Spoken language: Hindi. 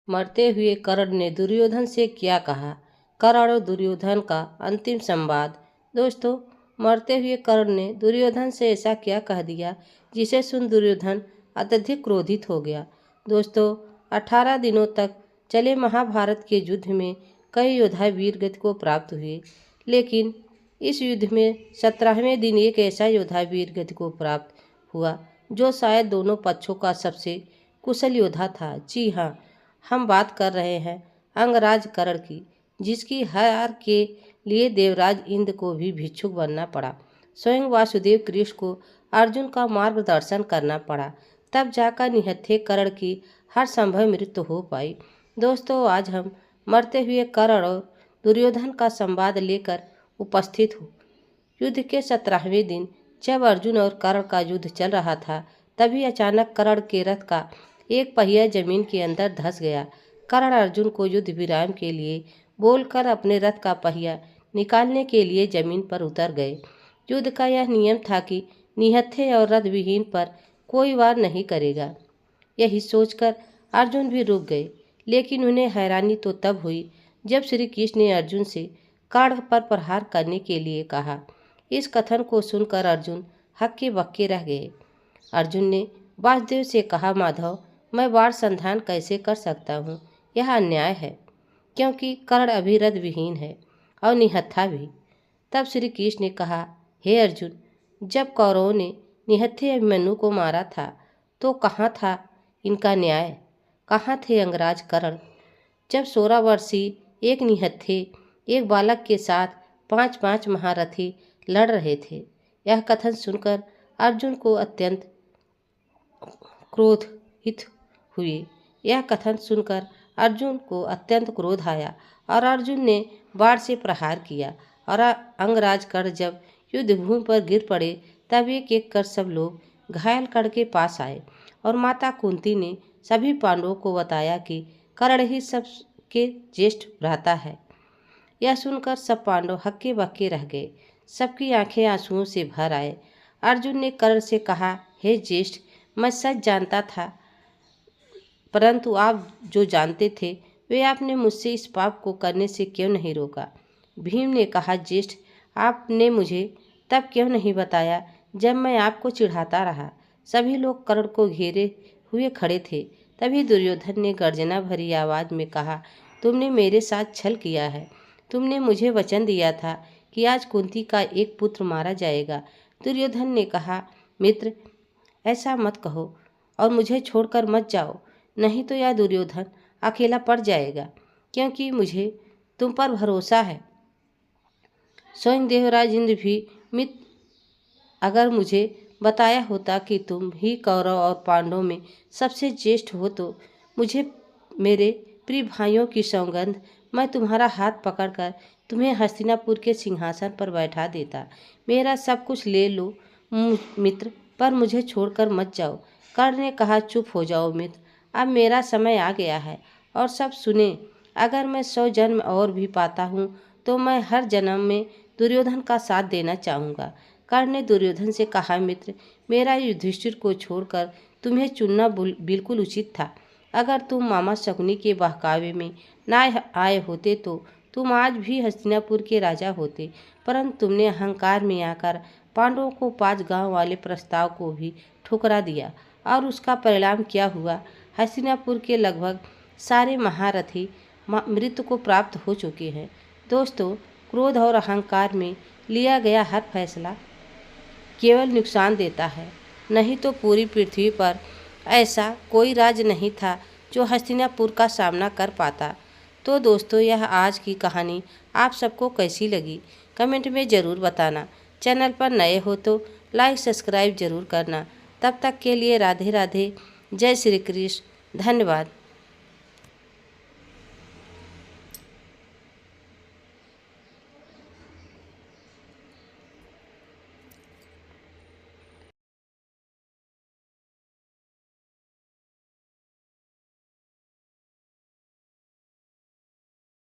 मरते हुए कर्ण ने दुर्योधन से क्या कहा। कर्ण और दुर्योधन का अंतिम संवाद। दोस्तों, मरते हुए कर्ण ने दुर्योधन से ऐसा क्या कह दिया जिसे सुन दुर्योधन अत्यधिक क्रोधित हो गया। दोस्तों, 18 दिनों तक चले महाभारत के युद्ध में कई योद्धा वीर गति को प्राप्त हुए, लेकिन इस युद्ध में 17वें दिन एक ऐसा योद्धा वीर गति को प्राप्त हुआ जो शायद दोनों पक्षों का सबसे कुशल योद्धा था। जी हाँ, हम बात कर रहे हैं अंगराज कर्ण की, जिसकी हार के लिए देवराज इंद्र को भी भिक्षुक बनना पड़ा। स्वयं वासुदेव कृष्ण को अर्जुन का मार्गदर्शन करना पड़ा, तब जाकर निहत्थे कर्ण की हर संभव मृत्यु हो पाई। दोस्तों, आज हम मरते हुए कर्ण और दुर्योधन का संवाद लेकर उपस्थित हूँ। युद्ध के 17वें दिन जब अर्जुन और कर्ण का युद्ध चल रहा था, तभी अचानक कर्ण के रथ का एक पहिया जमीन के अंदर धंस गया। कर्ण अर्जुन को युद्ध विराम के लिए बोलकर अपने रथ का पहिया निकालने के लिए जमीन पर उतर गए। युद्ध का यह नियम था कि निहत्थे और रथ विहीन पर कोई वार नहीं करेगा। यही सोचकर अर्जुन भी रुक गए, लेकिन उन्हें हैरानी तो तब हुई जब श्री कृष्ण ने अर्जुन से कर्ण पर प्रहार करने के लिए कहा। इस कथन को सुनकर अर्जुन हक्के बक्के रह गए। अर्जुन ने वासुदेव से कहा, माधव, मैं वार संधान कैसे कर सकता हूँ? यह अन्याय है, क्योंकि कर्ण अभी रथ विहीन है और निहत्था भी। तब श्री कृष्ण ने कहा, हे अर्जुन, जब कौरवों ने निहत्थे अभिमन्यु को मारा था तो कहाँ था इनका न्याय? कहाँ थे अंगराज कर्ण? जब 16 वर्षीय एक निहत्थे एक बालक के साथ 5-5 महारथी लड़ रहे थे। यह कथन सुनकर अर्जुन को अत्यंत क्रोधित हुए। यह कथन सुनकर अर्जुन को अत्यंत क्रोध आया और अर्जुन ने बाण से प्रहार किया और अंगराज कर्ण जब युद्धभूमि पर गिर पड़े, तब एक एक कर सब लोग घायल कर्ण के पास आए और माता कुंती ने सभी पांडवों को बताया कि कर्ण ही सबके ज्येष्ठ भ्राता है। यह सुनकर सब पांडव हक्के बक्के रह गए। सबकी आंखें आंसुओं से भर आए। अर्जुन ने कर्ण से कहा, हे ज्येष्ठ, मैं सच जानता था, परंतु आप जो जानते थे वे आपने मुझसे इस पाप को करने से क्यों नहीं रोका? भीम ने कहा, ज्येष्ठ, आपने मुझे तब क्यों नहीं बताया जब मैं आपको चिढ़ाता रहा? सभी लोग कर्ण को घेरे हुए खड़े थे। तभी दुर्योधन ने गर्जना भरी आवाज में कहा, तुमने मेरे साथ छल किया है। तुमने मुझे वचन दिया था कि आज कुंती का एक पुत्र मारा जाएगा। दुर्योधन ने कहा, मित्र, ऐसा मत कहो और मुझे छोड़कर मत जाओ, नहीं तो यह दुर्योधन अकेला पड़ जाएगा, क्योंकि मुझे तुम पर भरोसा है। स्वयं देवराज इंद्र भी मित्र अगर मुझे बताया होता कि तुम ही कौरव और पांडवों में सबसे ज्येष्ठ हो, तो मुझे मेरे प्रिय भाइयों की सौगंध, मैं तुम्हारा हाथ पकड़कर तुम्हें हस्तिनापुर के सिंहासन पर बैठा देता। मेरा सब कुछ ले लो मित्र, पर मुझे छोड़कर मत जाओ। कर्ण ने कहा, चुप हो जाओ मित्र, अब मेरा समय आ गया है और सब सुने। अगर मैं 100 जन्म और भी पाता हूँ तो मैं हर जन्म में दुर्योधन का साथ देना चाहूँगा। कर्ण ने दुर्योधन से कहा, मित्र, मेरा युधिष्ठिर को छोड़कर तुम्हें चुनना बिल्कुल उचित था। अगर तुम मामा शकुनी के बहकावे में ना आए होते तो तुम आज भी हस्तिनापुर के राजा होते, परंतु तुमने अहंकार में आकर पांडवों को 5 गांव वाले प्रस्ताव को भी ठुकरा दिया और उसका परिणाम क्या हुआ? हस्तिनापुर के लगभग सारे महारथी मृत्यु को प्राप्त हो चुके हैं। दोस्तों, क्रोध और अहंकार में लिया गया हर फैसला केवल नुकसान देता है, नहीं तो पूरी पृथ्वी पर ऐसा कोई राज्य नहीं था जो हस्तिनापुर का सामना कर पाता। तो दोस्तों, यह आज की कहानी आप सबको कैसी लगी कमेंट में ज़रूर बताना। चैनल पर नए हो तो लाइक सब्सक्राइब जरूर करना। तब तक के लिए राधे राधे, जय श्री कृष्ण, धन्यवाद।